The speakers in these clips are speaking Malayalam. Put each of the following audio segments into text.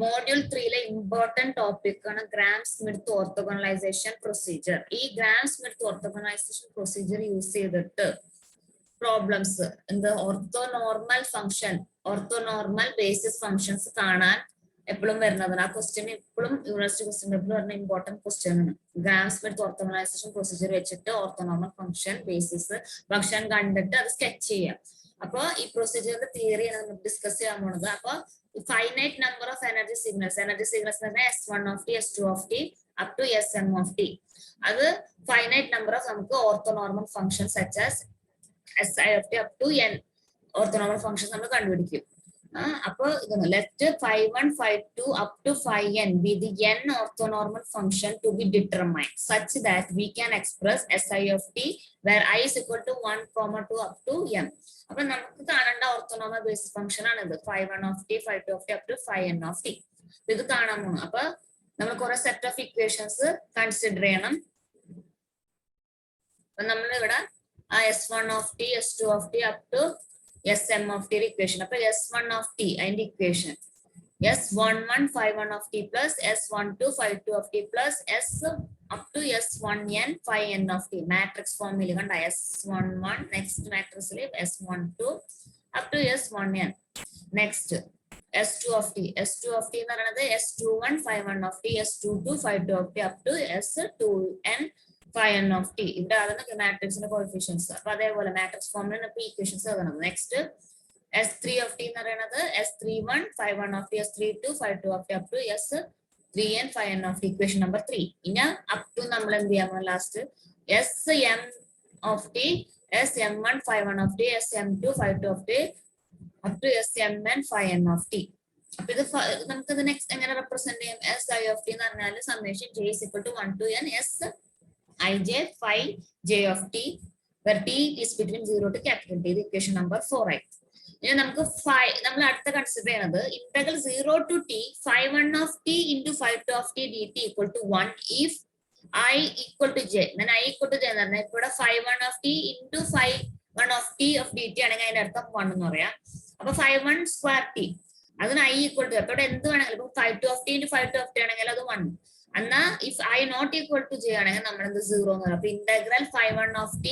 മോഡ്യൂൾ 3 ഇമ്പോർട്ടന്റ് ടോപ്പിക് ആണ് ഗ്രാം സ്മിത്ത് ഓർത്തോഗണലൈസേഷൻ പ്രൊസീജിയർ. ഈ ഗ്രാം സ്മിത്ത് ഓർത്തോഗണലൈസേഷൻ പ്രൊസീജിയർ യൂസ് ചെയ്തിട്ട് പ്രോബ്ലംസ് എന്ത് orthonormal function, orthonormal basis functions കാണാൻ എപ്പോഴും വരുന്നതാണ്. ആ ക്വസ്റ്റ്യൻ എപ്പോഴും യൂണിവേഴ്സിറ്റി ക്വസ്റ്റ്യൻ പേപ്പറിൽ വരുന്ന ഇമ്പോർട്ടന്റ് ക്വസ്റ്റ്യൻ ആണ്. ഗ്രാം സ്മിത്ത് ഓർത്തോഗണലൈസേഷൻ പ്രൊസീജിയർ വെച്ചിട്ട് ഓർത്തോനോർമൽ ഫംഗ്ഷൻ ബേസിസ് ഫംഗ്ഷൻ കണ്ടിട്ട് അത് സ്കെച്ച് ചെയ്യാം. അപ്പൊ ഈ പ്രൊസീജിയറിന്റെ തിയറിയാണ് നമ്മൾ ഡിസ്കസ് ചെയ്യാൻ പോണത്. അപ്പൊ finite number of energy signals S1 of t, S2 of t up to Sm of t. അത് finite number of നമുക്ക് orthonormal functions such as Si of t up to n orthonormal functions നമ്മൾ കണ്ടുപിടിക്കും. അപ്പൊ ഇതാണ് let phi1 phi2 up to phi n be the n orthonormal function to be determined such that we can express Si of t where I is equal to 1, 2 up to m. അപ്പൊ നമുക്ക് കാണേണ്ട ഓർത്തോനോമൽ ബേസിസ് ഫംഗ്ഷൻ ആണ് ഇത്. phi1 of t, phi2 of t up to phi n of t. ഇത് കാണാൻ പോകണം. അപ്പൊ നമ്മൾ കുറെ സെറ്റ് ഓഫ് ഇക്വേഷൻസ് കൺസിഡർ ചെയ്യണം. അപ്പൊ നമ്മൾ ഇവിടെ S1 of t, S2 of t up to Sm of t equation. അപ്പൊ S1 of t അതിന്റെ equation S11 phi1 of t plus S12 phi2 of t plus S up to S1n phi n of t. Matrix ഫോമിൽ കണ്ട S11 നെക്സ്റ്റ് മാട്രിക്സിൽ S12 up to S1n. Next S2 of t. S2 of t എന്ന് പറയുന്നത് S21 phi1 of t, S22 phi2 of t up to S2n phi n of t. ഇവിടെ ആണ് മാട്രിക്സിന്റെ കോഎഫിഷ്യൻസ്. അപ്പൊ അതേപോലെ മാട്രിക്സ് ഫോമിൽ ഇപ്പൊ ഇക്വേഷൻസ് എഴുതണം. നെക്സ്റ്റ് S3 of t എന്ന് പറയുന്നത് S31 phi1 of t, S32 phi2 of t up to S3n phi n of t. Equation number 3. ഇനി അപ് ടു നമ്മൾ എന്ത് ചെയ്യാൻ last Sm of t, Sm1 phi1 of t, Sm2 phi2 of t up to Smn phi n of t. അപ്പൊ ഇത് നമുക്ക് നെക്സ്റ്റ് എങ്ങനെ റെപ്രസെന്റ് ചെയ്യാം? Si of t എന്ന് പറഞ്ഞാൽ summation j is equal to 1 to n Sij phi j of t where t is between 0 to capital T. ഇത് ഇക്വേഷൻ നമ്പർ 4 ആയി. ഇനി നമുക്ക് നമ്മൾ അടുത്ത കൺസിഡർ ചെയ്യുന്നത് integral 0 to t phi1 of t into phi2 of t dt equal to 1 if I equal to j. then I equal to j എന്ന് പറഞ്ഞാൽ ഇവിടെ phi1 of t into phi1 of t of dt ആണെങ്കിൽ അതിന്റെ അർത്ഥം 1 എന്ന് പറയാം. അപ്പൊ phi1 square t അതിന് I equal to അപ്പൊ ഇവിടെ എന്ത് വേണമെങ്കിലും ഇപ്പൊ phi2 of t into phi2 of t ആണെങ്കിൽ അത് 1. എന്നാ if I not equal to j ആണെങ്കിൽ നമ്മൾ എന്ത് 0 എന്ന് പറയാം. അപ്പൊ integral phi1 of t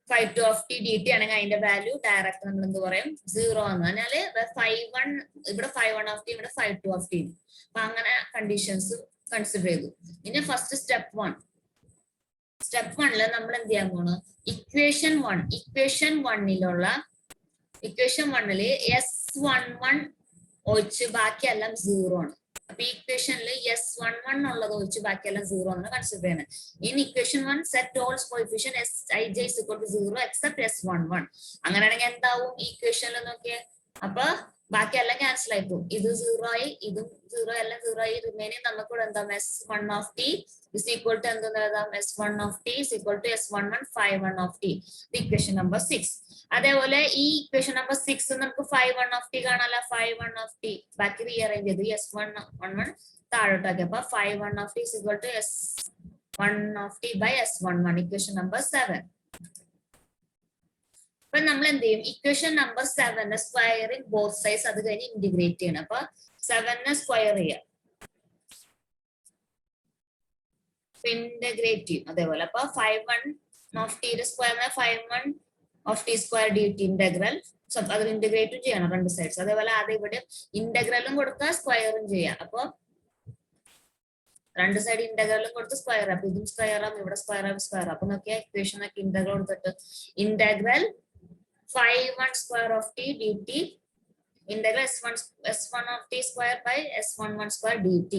phi2 of t dt ആണെങ്കിൽ അതിന്റെ വാല്യൂ ഡയറക്റ്റ് നമ്മൾ എന്ത് പറയും 0 എന്ന് പറഞ്ഞാല് phi1 ഇവിടെ phi1 of t ഇവിടെ phi2 of t. അപ്പൊ അങ്ങനെ കണ്ടീഷൻസ് കൺസിഡർ ചെയ്തു. ഇനി ഫസ്റ്റ് സ്റ്റെപ്പ് 1 നമ്മൾ എന്ത് ചെയ്യാൻ പോണ് ഇക്വേഷൻ 1ലുള്ള ഇക്വേഷൻ 1 S11 ഒഴിച്ച് ബാക്കിയെല്ലാം 0 ആണ്. അപ്പൊ ഈ ഇക്വേഷനിൽ S11 ഉള്ളത് ഒഴിച്ച് ബാക്കിയെല്ലാം 0 ആണ് കൺസിഡർ ചെയ്യുന്നത്. In equation 1 set all coefficient Sij is equal to 0 except S11. അങ്ങനെയാണെങ്കിൽ എന്താവും ഈ ഇക്വേഷനിൽ നോക്കിയേ. അപ്പൊ ബാക്കിയെല്ലാം ക്യാൻസൽ ആയി പോകും. ഇത് 0 ആയി, ഇതും 0 എല്ലാം 0 ആയി. റിമൈനിങ് നമുക്കിവിടെ എന്താ S1 of t is equal to എന്തെന്ന് എഴുതാം S1 of t is equal to S11 phi1 of t. Equation number 6. അതേപോലെ ഈ ഇക്വേഷൻ നമ്പർ 6 നമുക്ക് phi1 of t കാണാലോ. phi1 of t ബാക്കി റീഅറേഞ്ച് ചെയ്ത് S111 താഴോട്ടാക്കി. അപ്പൊ phi1 of t is equal to S1 of t by S11. Equation number 7. അപ്പൊ നമ്മൾ എന്ത് ചെയ്യും equation number 7 squaring both sides അത് കഴിഞ്ഞ് ഇന്റിഗ്രേറ്റ് ചെയ്യണം. അപ്പൊ 7 സ്ക്വയർ ചെയ്യാം, ഇന്റഗ്രേറ്റ് ചെയ്യും. അതേപോലെ അപ്പൊ phi1 of t square phi1 of t square dt integral അത് ഇന്റഗ്രേറ്റും ചെയ്യണം രണ്ട് സൈഡ്സ്. അതേപോലെ ആദ്യം ഇവിടെ ഇന്റഗ്രലും കൊടുക്കുക സ്ക്വയറും ചെയ്യാം. അപ്പൊ രണ്ട് സൈഡ് ഇന്റഗ്രലും കൊടുത്ത് സ്ക്വയർ. അപ്പൊ ഇതും സ്ക്വയർ ആവും, ഇവിടെ സ്ക്വയർ ആവും, സ്ക്വയർ. അപ്പൊ നോക്കിയാ ഇക്വേഷൻ ഒക്കെ ഇന്റഗ്രൽ കൊടുത്തിട്ട് integral phi1 square of t dt integral S1 of t square by S11 square dt.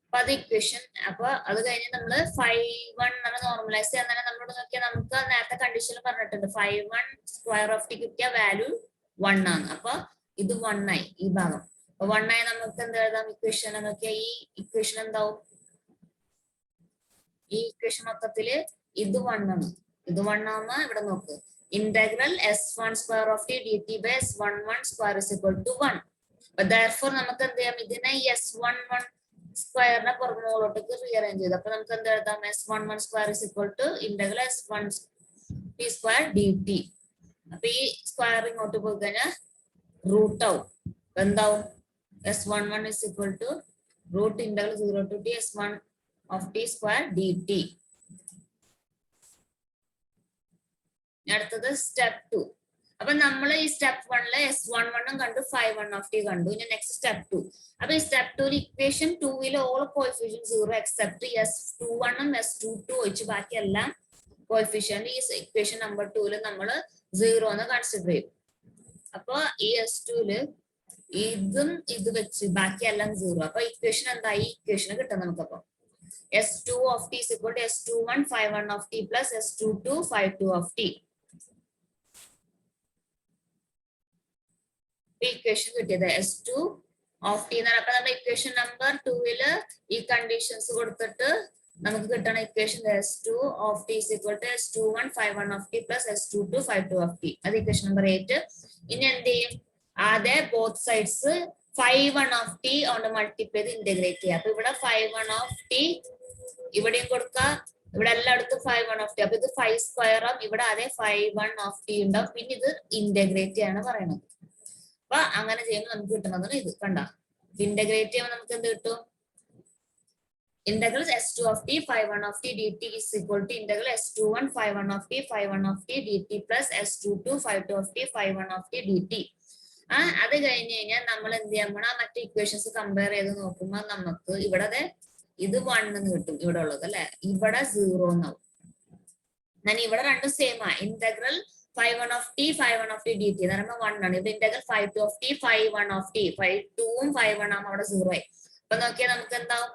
അപ്പൊ അത് ഇക്വേഷൻ. അപ്പൊ അത് കഴിഞ്ഞ് നമ്മള് phi1 നോർമലൈസ് ചെയ്യാൻ തന്നെ നമ്മളോട് നോക്കിയാൽ നമുക്ക് നേരത്തെ കണ്ടീഷനിൽ പറഞ്ഞിട്ടുണ്ട് phi1 square of t കിട്ടിയ വാല്യൂ 1 ആണ്. അപ്പൊ ഇത് 1 ആയി ഈ ഭാഗം. അപ്പൊ 1 ആയി നമുക്ക് എന്ത് എഴുതാം ഇക്വേഷൻ നോക്കിയാൽ ഈ ഇക്വേഷൻ എന്താവും ഈ ഇക്വേഷൻ മൊത്തത്തില് ഇത് 1 ആണ്. ഇത് 1 ആവുമ്പോ ഇവിടെ നോക്ക് integral S1 square of t dt by S11 square is equal to 1. But therefore നമുക്ക് എന്ത് ചെയ്യാം ഇതിനെ S11 സ്ക്വയറിനെ പുറമോട്ടേക്ക് റീഅറേഞ്ച് ചെയ്ത്. അപ്പൊ നമുക്ക് എന്ത് എഴുതാം S11 square is equal to integral S1 t square dt. അപ്പൊ ഈ സ്ക്വയർ ഇങ്ങോട്ട് പോയി കഴിഞ്ഞാൽ റൂട്ട് ആവും. എന്താവും S11 is equal to root integral 0 to t S1 of t square dt. അടുത്തത് സ്റ്റെപ്പ് 2. അപ്പൊ നമ്മൾ ഈ സ്റ്റെപ്പ് 1 S11 കണ്ടു 5 of t കണ്ടു. ഇനി നെക്സ്റ്റ് സ്റ്റെപ്പ് 2. അപ്പൊ ഈ step 2 equation 2 all coefficient 0 except S21 S22 ഒഴിച്ച് ബാക്കി എല്ലാം കോഎഫിഷ്യന്റ് ഈ ഇക്വേഷൻ നമ്പർ 2 നമ്മൾ 0 എന്ന് കൺസിഡർ ചെയ്യും. അപ്പൊ ഈ S2 ഇതും ഇത് വെച്ച് ബാക്കി എല്ലാം 0. അപ്പൊ ഇക്വേഷൻ എന്തായി? ഇക്വേഷൻ കിട്ടും നമുക്കപ്പോ S2 of t is equal to S21 5 of t plus S22 5 of t. Equation കിട്ടിയത് S2 of t എന്നാണ്. അപ്പൊ നമ്മുടെ ഇക്വേഷൻ നമ്പർ 2 ഈ കണ്ടീഷൻസ് കൊടുത്തിട്ട് നമുക്ക് കിട്ടണ equation S2 of t is equal to S21 5 of t plus S22 5 of t. അത് ഇക്വേഷൻ നമ്പർ 8. ഇനി എന്ത് ചെയ്യും? ആദ്യ ബോത്ത് സൈഡ്സ് 5 of t കൊണ്ട് മൾട്ടിപ്ലൈ ചെയ്ത് ഇന്റഗ്രേറ്റ് ചെയ്യാം. അപ്പൊ ഇവിടെ 5 of t ഇവിടെയും കൊടുക്കാം, ഇവിടെ എല്ലായിടത്തും 5 of t. അപ്പൊ ഇത് 5 സ്ക്വയർ ആവും, ഇവിടെ അതേ 5 of t ഉണ്ടാവും. പിന്നെ ഇത് ഇന്റഗ്രേറ്റ് ചെയ്യാണ് പറയുന്നത്. അപ്പൊ അങ്ങനെ ചെയ്യുമ്പോൾ നമുക്ക് കിട്ടുന്നത് ഇത് കണ്ട. ഇന്റഗ്രേറ്റ് ചെയ്യുമ്പോൾ നമുക്ക് എന്ത് കിട്ടും? Integral S2 of t 5 of t dt is equal to integral S21 5 of t 5 of t dt plus S22 5 of t 5 of t dt. അത് കഴിഞ്ഞ് കഴിഞ്ഞാൽ നമ്മൾ എന്ത് ചെയ്യാൻ പോണ മറ്റു ഇക്വേഷൻസ് കമ്പയർ ചെയ്ത് നോക്കുമ്പോൾ നമുക്ക് ഇവിടെ ഇത് 1 എന്ന് കിട്ടും, ഇവിടെ ഉള്ളത് അല്ലെ, ഇവിടെ 0 എന്നാവും. ഞാൻ ഇവിടെ രണ്ടും സെയിം ആ. Integral 5 of t 5 of t dt എന്ന് പറയുമ്പോൾ 1 ആണ്. ഇവിടെ integral 5 of t 5 of t 5 ഉം 5 ആകുമ്പോൾ അവിടെ 0 ആയി. അപ്പൊ നോക്കിയാൽ നമുക്ക് എന്താവും?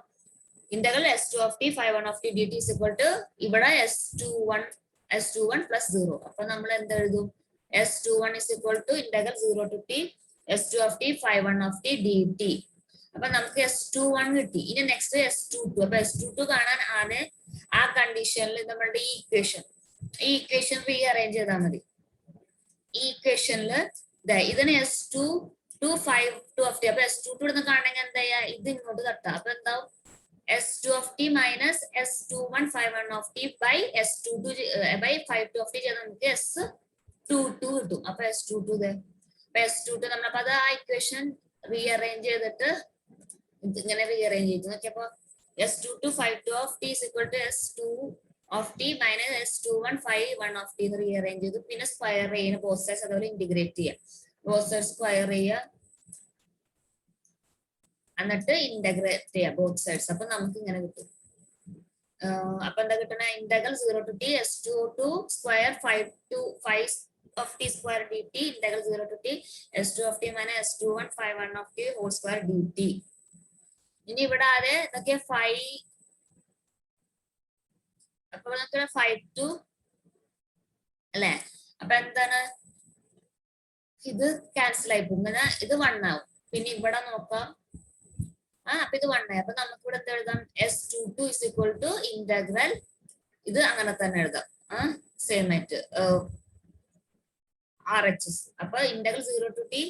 Integral S2 of t 5 of t dt is equal to ഇവിടെ S21 plus 0. അപ്പൊ നമ്മൾ എന്ത് എഴുതും? S21 is equal to integral 0 to t S2 of t 5 of t dt. അപ്പൊ നമുക്ക് S21 കിട്ടി. ഇനി നെക്സ്റ്റ് S22. അപ്പൊ S22 കാണാൻ ആദ്യം ആ കണ്ടീഷനിൽ നമ്മളുടെ ഈ ഇക്വേഷൻ റീഅറേഞ്ച് ചെയ്താൽ മതി. ഈ ഇക്വേഷനിൽ ഇതിന് S22 5 of t. അപ്പൊ S22 ഇടുന്ന കാണണമെങ്കിൽ എന്താ ചെയ്യാ? ഇത് ഇങ്ങോട്ട് തട്ടാം. അപ്പൊ എന്താവും? S2 of t minus S21 5 of t by S22 by 5 of t ചെയ്താൽ നമുക്ക് S22 കിട്ടും. അപ്പൊ S22 S22 നമ്മളപ്പോ അത് ആ ഇക്വേഷൻ റീഅറേഞ്ച് ചെയ്തിട്ട് ഇങ്ങനെ റീഅറേഞ്ച് ചെയ്തു നോക്കിയപ്പോ S22 5 of t is equal to S2 of t minus S21 5 of t rearrange ചെയ്തു. പിന്നെ സ്ക്വയർ ചെയ്യുന്ന ബോത്ത് സൈഡ്സ് അതുപോലെ ഇന്റഗ്രേറ്റ് ചെയ്യാം. ബോത്ത് സൈഡ്സ് സ്ക്വയർ ചെയ്യുക, എന്നിട്ട് ഇന്റഗ്രേറ്റ് ചെയ്യാം ബോത്ത് സൈഡ്സ്. അപ്പൊ നമുക്ക് ഇങ്ങനെ കിട്ടും. അപ്പൊ എന്താ കിട്ടണ? Integral 0 to t S22 square 5 of t square dt integral 0 to t S2 of t minus S21 5 of t whole square dt. ഇനി ഇവിടെ ആരെ ഇതൊക്കെ 5. അപ്പൊ നമുക്ക് 5 to അല്ലെ? അപ്പൊ എന്താണ്? ഇത് ക്യാൻസൽ ആയി പോകും. ഇത് 1 ആവും. പിന്നെ ഇവിടെ നോക്കാം. അപ്പൊ ഇത് 1 ആയി. അപ്പൊ നമുക്ക് ഇവിടെ എഴുതാം S22 is equal to integral ഇത് അങ്ങനെ തന്നെ എഴുതാം. സെയിം ആയിട്ട് RHS. അപ്പൊ integral 0 to t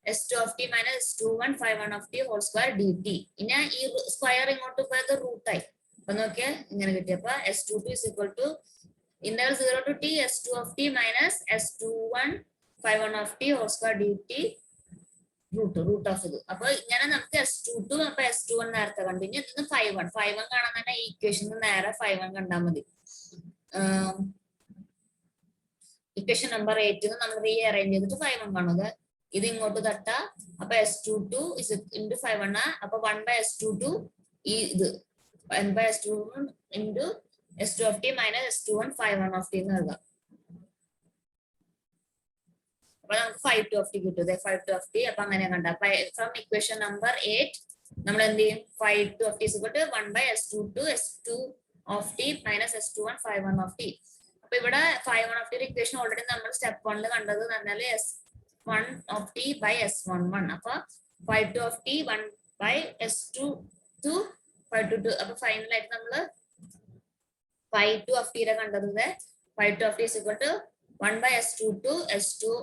S2 of t minus S21 5 of t whole square dt. ഇനി ഈ സ്ക്വയർ ഇങ്ങോട്ട് പോയത് റൂട്ടായി. അപ്പൊ നോക്കിയാ ഇങ്ങനെ കിട്ടിയപ്പോ S22 is equal to integral 0 to t S2 of t minus S21 5 of t whole square dt root of ഇത്. അപ്പൊ ഇങ്ങനെ നമുക്ക് S22 അപ്പൊ S21 നേരത്തെ കണ്ടു. ഇനി ഇതിന് 5 കാണാൻ തന്നെ ഈ ഇക്വേഷൻ നേരെ 5 കണ്ടാൽ മതി. ഇക്വേഷൻ നമ്പർ 8 നമ്മൾ റീഅറേഞ്ച് ചെയ്തിട്ട് 5 കാണുന്നത്. ഇത് ഇങ്ങോട്ട് തട്ട. അപ്പൊ S22 into 5 അപ്പൊ 1 by S22 ഈ ഇത് 1 by S22 into S2 of t minus S21 5 of t എന്ന് എഴുതാം. അപ്പൊ നമുക്ക് 5 of t കിട്ടും. 5 of t. അപ്പൊ അങ്ങനെ കണ്ട ഫ്രം ഇക്വേഷൻ നമ്പർ 8 നമ്മൾ എന്ത് ചെയ്യും? 5 of t is equal to 1 by S22 S2 of t minus S21 5 of t. അപ്പൊ ഇവിടെ 5 of t ഇക്വേഷൻ ഓൾറെഡി നമ്മൾ സ്റ്റെപ്പ് 1 കണ്ടത് പറഞ്ഞാൽ S1 of t by S11. അപ്പൊ 5 of t 1 by S22 5 അപ്പൊ ഫൈനലായിട്ട് നമ്മള് 5 of t കണ്ടത് 5 of t is equal to 1 by S22 S2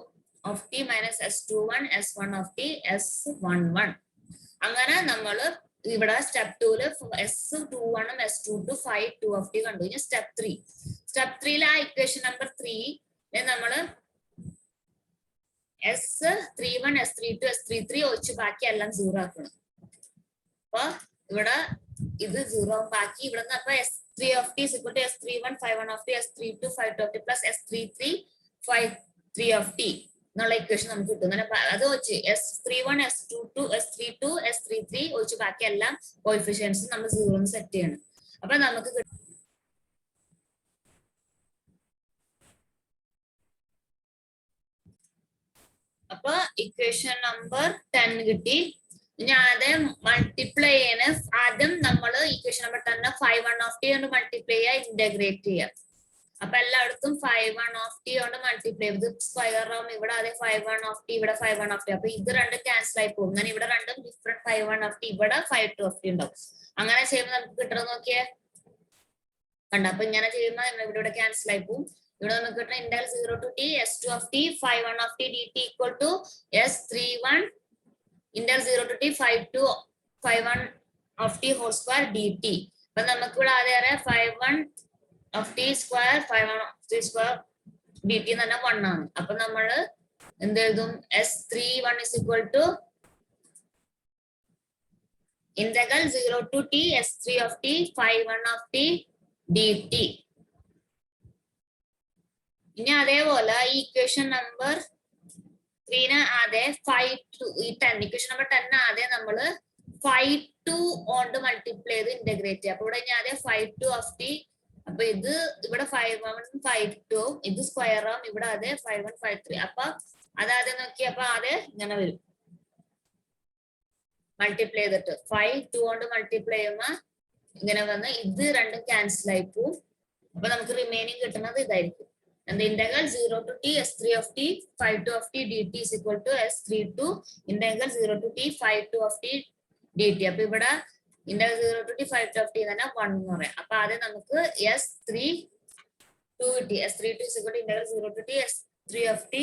of t minus S21 S1 of t S11. അങ്ങനെ നമ്മള് ഇവിടെ step 2 S21 S22 5 of t കണ്ടു. ഇനി സ്റ്റെപ്പ് 3 ആ ഇക്വേഷൻ നമ്പർ 3 നമ്മള് S31 S32 S33 ഒഴിച്ച് ബാക്കി എല്ലാം 0 ആക്കണം. അപ്പൊ ഇവിടെ ഇത് 0 ബാക്കി ഇവിടെ നിന്ന് അപ്പൊ S3 of t is equal to S31 51 of t S32 52 of t plus S33 53 of t എന്നുള്ള ഇക്വേഷൻ നമുക്ക് കിട്ടും. അങ്ങനെ അത് വെച്ച് S31 S22 S32 S33 ഒഴിച്ച് ബാക്കി എല്ലാം കോഎഫിഷ്യൻസ് നമ്മൾ 0 സെറ്റ് ചെയ്യണം. അപ്പൊ നമുക്ക് അപ്പൊ ഇക്വേഷൻ നമ്പർ 10 കിട്ടി. ഇനി ആദ്യം മൾട്ടിപ്ലൈ ചെയ്യണ ആദ്യം നമ്മൾ ഇക്വേഷൻ നമ്പർ 10 51 of t കൊണ്ട് മൾട്ടിപ്ലൈ ചെയ്യുക, ഇന്റഗ്രേറ്റ് ചെയ്യുക. അപ്പൊ എല്ലായിടത്തും 51 of t കൊണ്ട് മൾട്ടിപ്ലൈ ചെയ്ത് സ്ക്വയർ ആവും. ഇവിടെ അതേ 51 of t ഇവിടെ 51 of t. അപ്പൊ ഇത് രണ്ടും ക്യാൻസൽ ആയി പോകും. അങ്ങനെ ഇവിടെ രണ്ടും ഡിഫറെന്റ് 51 of t ഇവിടെ 52 of t ഉണ്ടാവും. അങ്ങനെ ചെയ്യുമ്പോൾ നമുക്ക് കിട്ടണം നോക്കിയേ കണ്ട. അപ്പൊ ഇങ്ങനെ ചെയ്യുമ്പോൾ ഇവിടെ ക്യാൻസൽ ആയി പോകും. ഇവിടെ നമുക്ക് കിട്ടുന്ന integral 0 to t s2 of t 51 of t dt equal to s31 integral 0 to t 51 of t whole square dt. അപ്പൊ നമുക്ക് ഇവിടെ ആദ്യം 51 of t square 51 of t square dt എന്ന് പറഞ്ഞാൽ 1 ആണ്. അപ്പൊ നമ്മള് എന്ത് എഴുതും? s31 is equal to integral 0 to t s3 of t 51 of t dt. ഇനി അതേപോലെ ഈ ഇക്വേഷൻ നമ്പർ 3 ആദ്യം 5 ഈ 10 ഇക്വേഷൻ നമ്പർ 10 ആദ്യം നമ്മള് 52 കൊണ്ട് മൾട്ടിപ്ലൈ ചെയ്ത് ഇന്റഗ്രേറ്റ് ചെയ്യാം. അപ്പൊ ഇവിടെ ഞാൻ ആദ്യം 52 of t. അപ്പൊ ഇത് ഇവിടെ 51 52 ഇത് സ്ക്വയർ ആവും. ഇവിടെ അതെ 51 53. അപ്പൊ അതാദ്യം നോക്കി. അപ്പൊ ആദ്യം ഇങ്ങനെ വരും മൾട്ടിപ്ലൈ ചെയ്തിട്ട് 52 കൊണ്ട് മൾട്ടിപ്ലൈ ചെയ്യുമ്പോ ഇങ്ങനെ വന്ന് ഇത് രണ്ടും ക്യാൻസൽ ആയി പോവും. അപ്പൊ നമുക്ക് റിമൈനിങ് കിട്ടുന്നത് ഇതായിരിക്കും. And the integral 0 to t s3 of t 52 of t dt is equal to s32 integral 0 to t 52 of t dt. അപ്പൊ ഇവിടെ integral 0 to t 52 of t തന്നെ 1 എന്ന് പറയാം. അപ്പൊ ആദ്യം നമുക്ക് s32 കിട്ടി. s32 is equal to integral 0 to t s3 of t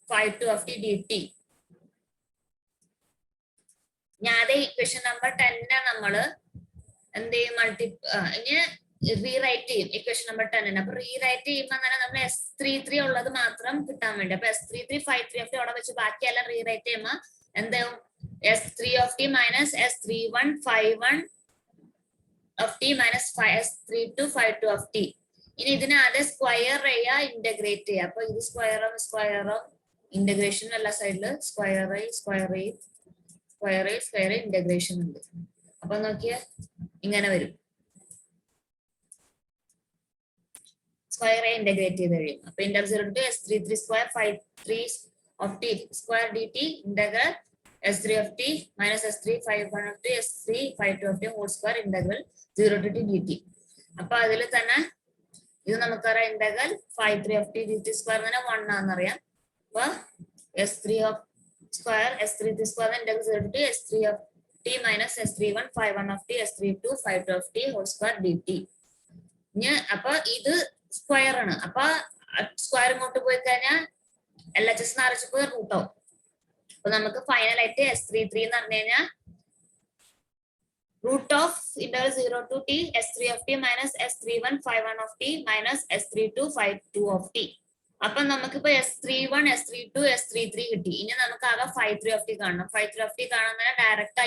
52 of t dt. ഞാൻ ഇക്വേഷൻ നമ്പർ 10 നമ്മള് എന്ത് ചെയ്യും? ഇനി റീറൈറ്റ് ചെയ്യും ഇക്വേഷൻ നമ്പർ 10. അപ്പൊ റീറൈറ്റ് ചെയ്യുമ്പോൾ തന്നെ നമ്മൾ S33 ഉള്ളത് മാത്രം കിട്ടാൻ വേണ്ടി. അപ്പൊ S33 53 of t അവിടെ വെച്ച് ബാക്കിയെല്ലാം റീറൈറ്റ് ചെയ്യുമ്പോ എന്താവും? S3 of t minus S31 51 of t minus S32 52 of t. ഇനി ഇതിനെ ആദ്യം സ്ക്വയർ ചെയ്യുക, ഇന്റഗ്രേറ്റ് ചെയ്യുക. അപ്പൊ ഇത് സ്ക്വയർ ഇന്റഗ്രേഷൻ എല്ലാ സൈഡില് സ്ക്വയർ ഇന്റഗ്രേഷൻ ഉണ്ട്. അപ്പൊ നോക്കിയ ഇങ്ങനെ വരും. സ്ക്വയർ ഇന്റഗ്രേറ്റ് ചെയ്ത് കഴിയും. അപ്പൊ integral 0 to s33 square 53 of t square dt integral s3 of t minus s3 51 of t s3 52 of t whole square integral 0 to t dt. അപ്പൊ അതിൽ തന്നെ ഇത് നമുക്കറിയാം integral 53 of t dt square തന്നെ 1 ആണെന്നറിയാം. അപ്പൊ s3 of square s33 square integral 0 to t s3 of t minus s31 51 of t s32 52 of t whole square dt. അപ്പൊ ഇത് സ്ക്വയർ ആണ്. അപ്പൊ സ്ക്വയർ ഇങ്ങോട്ട് പോയി കഴിഞ്ഞാൽ LHS അരച്ചപ്പോ റൂട്ട് ആവും. അപ്പൊ നമുക്ക് ഫൈനൽ ആയിട്ട് S33 എന്ന് പറഞ്ഞു കഴിഞ്ഞാൽ root of integral 0 to t s3 of t minus s31 51 of t minus s32 52 of t. അപ്പൊ നമുക്കിപ്പോ s31 s32 s33 കിട്ടി. ഇനി നമുക്ക് ആകെ 53 of t കാണണം. 53 of t കാണുന്ന ഡയറക്റ്റ്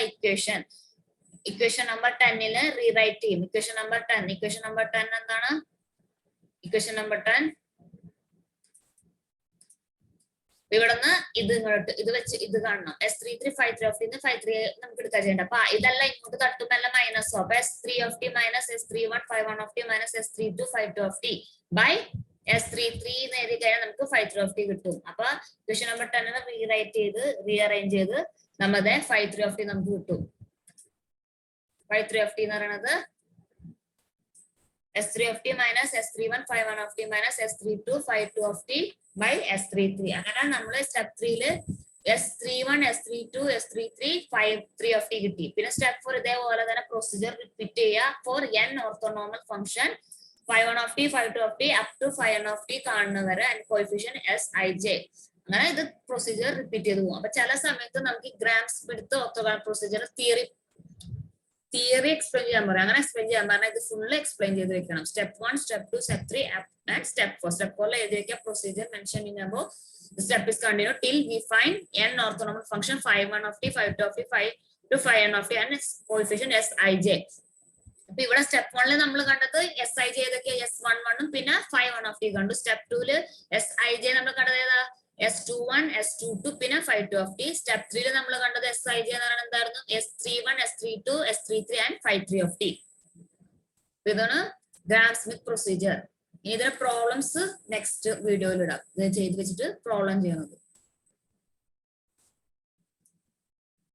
ഇക്വേഷൻ നമ്പർ 10 റീറൈറ്റ് ചെയ്യും. ഇക്വേഷൻ നമ്പർ 10 എന്താണ്? ഇക്വേഷൻ നമ്പർ 10 ഇവിടുന്ന് ഇത് വെച്ച് ഇത് കാണണം. S33 53 of t 53 നമുക്ക് എടുക്കാൻ ചെയ്യണ്ട. അപ്പൊ ഇതെല്ലാം ഇങ്ങോട്ട് തട്ടുമല്ല മൈനസ്. അപ്പൊ S3 of t minus S31 51 of t minus S32 52 of t by S33 എന്ന് എഴുതി കഴിഞ്ഞാൽ നമുക്ക് 53 of t കിട്ടും. അപ്പൊ ഇക്വേഷൻ നമ്പർ 10 റീറൈറ്റ് ചെയ്ത് റീഅറേഞ്ച് ചെയ്ത് നമ്മുടെ 53 of t നമുക്ക് കിട്ടും. 53 of t എന്ന് പറയുന്നത് S3 of t minus S31 51 of t minus S32 52 of t by S33. അങ്ങനെ നമ്മൾ step 3 S31 S32 S33 53 of t കിട്ടി. പിന്നെ സ്റ്റെപ്പ് 4 ഇതേപോലെ തന്നെ പ്രൊസീജിയർ റിപ്പീറ്റ് ചെയ്യുക for n orthonormal function 51 of t 52 of t up to 5n of t കാണുന്നവരെ ആൻഡ് കോഎഫിഷ്യന്റ് Sij. അങ്ങനെ ഇത് പ്രൊസീജിയർ റിപ്പീറ്റ് ചെയ്ത് പോകും. അപ്പൊ ചില സമയത്ത് നമുക്ക് ഗ്രാംസ് എടുത്ത് ഓർത്തോഗണൽ പ്രൊസീജിയർ തിയറി എക്സ്പ്ലെയിൻ ചെയ്യാൻ പറയാം. അങ്ങനെ എക്സ്പ്ലെയിൻ ചെയ്യാൻ പറഞ്ഞാൽ ഇത് ഫുള്ള് എക്സ്പ്ലെയിൻ ചെയ്ത് വെക്കണം. Step 1 step 2 step 3 and step 4. Step 4 എഴുതി വെക്കുക procedure mention in above The step is continued till we find n orthonormal function phi 1 of t, phi 2 of t, phi to phi n of t and its coefficient Sij. അപ്പൊ ഇവിടെ സ്റ്റെപ്പ് 1 നമ്മൾ കണ്ടത് Sij ഏതൊക്കെയാ S11 ഉം പിന്നെ phi 1 of t കണ്ടു. സ്റ്റെപ്പ് 2 Sij നമ്മൾ കണ്ടത് ഏതാ S21, S22 പിന്നെ phi 2 of t. സ്റ്റെപ്പ് 3 നമ്മൾ കണ്ടത് Sij എന്ന് പറയുന്നത് എന്തായിരുന്നു S31, S32, S33 and phi 3 of t. ഇതാണ് ഗ്രാം സ്മിത്ത് പ്രൊസീജിയർ. ഇതിന്റെ പ്രോബ്ലംസ് നെക്സ്റ്റ് വീഡിയോയിൽ ഇടാം. ഇത് ചെയ്ത് വെച്ചിട്ട് പ്രോബ്ലം ചെയ്യുന്നത്.